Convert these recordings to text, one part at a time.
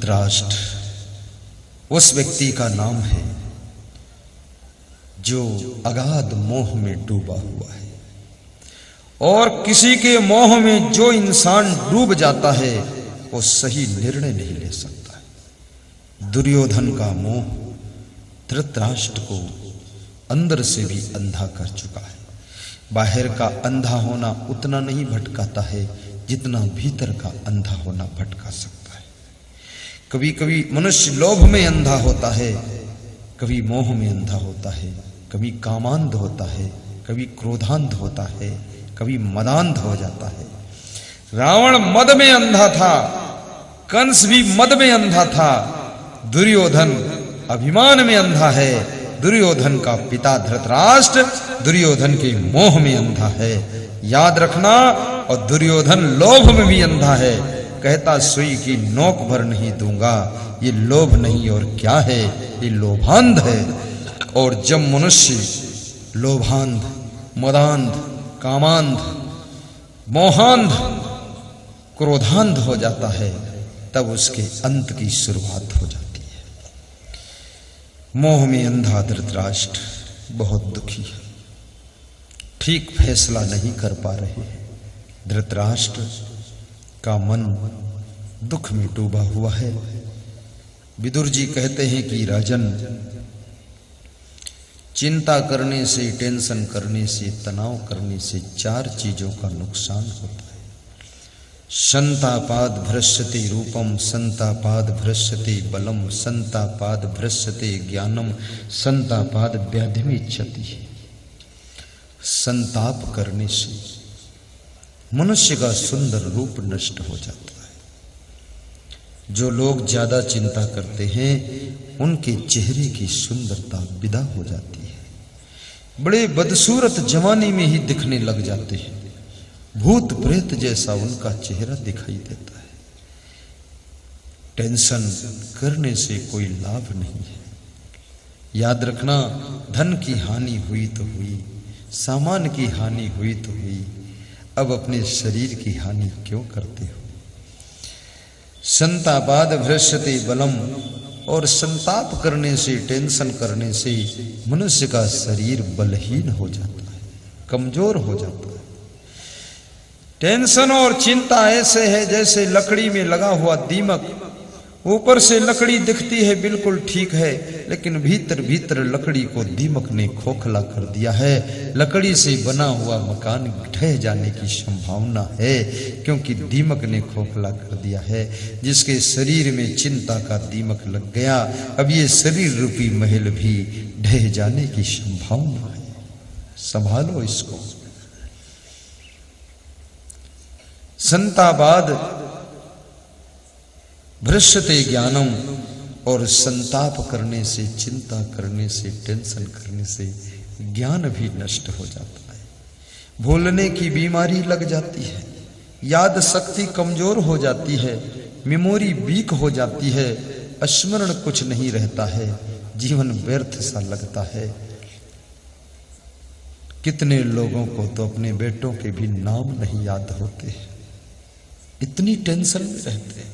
धृतराष्ट्र उस व्यक्ति का नाम है जो अगाध मोह में डूबा हुआ है, और किसी के मोह में जो इंसान डूब जाता है वो सही निर्णय नहीं ले सकता है। दुर्योधन का मोह धृतराष्ट्र को अंदर से भी अंधा कर चुका है। बाहर का अंधा होना उतना नहीं भटकाता है जितना भीतर का अंधा होना भटका सकता है। कभी कभी मनुष्य लोभ में अंधा होता है, कभी मोह में अंधा होता है, कभी कामांध होता है, कभी क्रोधांध होता है, कभी मदांध हो जाता है। रावण मद में अंधा था, कंस भी मद में अंधा था, दुर्योधन अभिमान में अंधा है। दुर्योधन का पिता धृतराष्ट्र दुर्योधन के मोह में अंधा है, याद रखना। और दुर्योधन लोभ में भी अंधा है, कहता सुई की नोक भर नहीं दूंगा। ये लोभ नहीं और क्या है, ये लोभांध है। और जब मनुष्य लोभांध, मदांध, कामांध, मोहांध, क्रोधांध हो जाता है तब उसके अंत की शुरुआत हो जाती है। मोह में अंधा धृतराष्ट्र बहुत दुखी है, ठीक फैसला नहीं कर पा रहे हैं। धृतराष्ट्र का मन दुख में डूबा हुआ है। विदुर जी कहते हैं कि राजन, चिंता करने से, टेंशन करने से, तनाव करने से 4 चीजों का नुकसान होता है। संतापाद भ्रश्यते रूपम, संतापाद भ्रश्यते बलम, संतापाद भ्रश्यते ज्ञानम, संतापाद व्याधिमिच्छति। संताप करने से मनुष्य का सुंदर रूप नष्ट हो जाता है। जो लोग ज्यादा चिंता करते हैं उनके चेहरे की सुंदरता विदा हो जाती है। बड़े बदसूरत जवानी में ही दिखने लग जाते हैं, भूत प्रेत जैसा उनका चेहरा दिखाई देता है। टेंशन करने से कोई लाभ नहीं है। याद रखना, धन की हानि हुई तो हुई, सामान की हानि हुई तो हुई, अब अपने शरीर की हानि क्यों करते हो। संतापाद भ्रश्यते बलम, और संताप करने से, टेंशन करने से मनुष्य का शरीर बलहीन हो जाता है, कमजोर हो जाता है। टेंशन और चिंता ऐसे है जैसे लकड़ी में लगा हुआ दीमक। ऊपर से लकड़ी दिखती है बिल्कुल ठीक है, लेकिन भीतर भीतर लकड़ी को दीमक ने खोखला कर दिया है। लकड़ी से बना हुआ मकान ढह जाने की संभावना है, क्योंकि दीमक ने खोखला कर दिया है। जिसके शरीर में चिंता का दीमक लग गया, अब ये शरीर रूपी महल भी ढह जाने की संभावना है। संभालो इसको। संतापाद भ्रश्यते ज्ञानम, और संताप करने से, चिंता करने से, टेंशन करने से ज्ञान भी नष्ट हो जाता है। भूलने की बीमारी लग जाती है, याद शक्ति कमजोर हो जाती है, मेमोरी वीक हो जाती है, स्मरण कुछ नहीं रहता है, जीवन व्यर्थ सा लगता है। कितने लोगों को तो अपने बेटों के भी नाम नहीं याद होते, इतनी टेंशन में रहते हैं।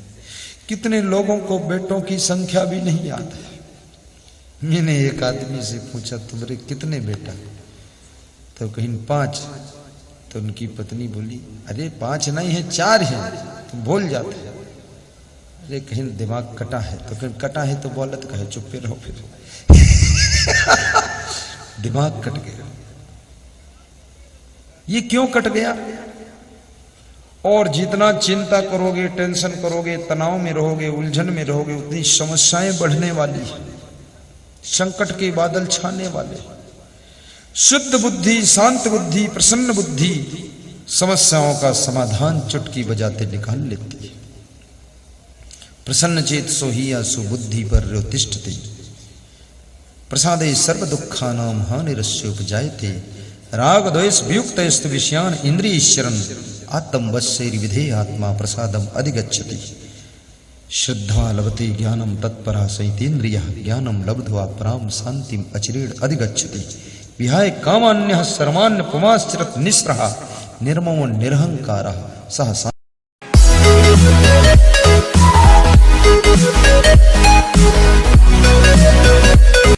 कितने लोगों को बेटों की संख्या भी नहीं याद है। मैंने एक आदमी से पूछा, तुम्हारे कितने बेटा? तो कहीं 5। तो उनकी पत्नी बोली, अरे 5 नहीं है, 4 हैं, तुम भूल जाते हैं। अरे कहीं दिमाग कटा है? तो कहीं कटा है तो बोलत कहे, चुप रहो फिर। दिमाग कट गया। ये क्यों कट गया? और जितना चिंता करोगे, टेंशन करोगे, तनाव में रहोगे, उलझन में रहोगे, उतनी समस्याएं बढ़ने वाली है, संकट के बादल छाने वाले। शुद्ध बुद्धि, शांत बुद्धि, प्रसन्न बुद्धि समस्याओं का समाधान चुटकी बजाते निकाल लेती है। प्रसन्न चेत सोहिया सुबुद्धि पर रोतिष्ठते, प्रसादे सर्व दुखानाम हानिरस्योपजायते, राग द्वेष वियुक्तस्तु विषयान इंद्रियश्चरन् आत्म वश्यैर् विधे आत्मा प्रसादम अधिगच्छति। श्रद्धा लभते ज्ञानम तत्परा सहितेन्द्रियः ज्ञानम लब्ध्वा पराम शांतिम अचिरेण अधिगच्छति। विहाय कामान्यः सर्वान् पुमाश्चरत् निःस्पृहः निर्ममो निरहंकारः सह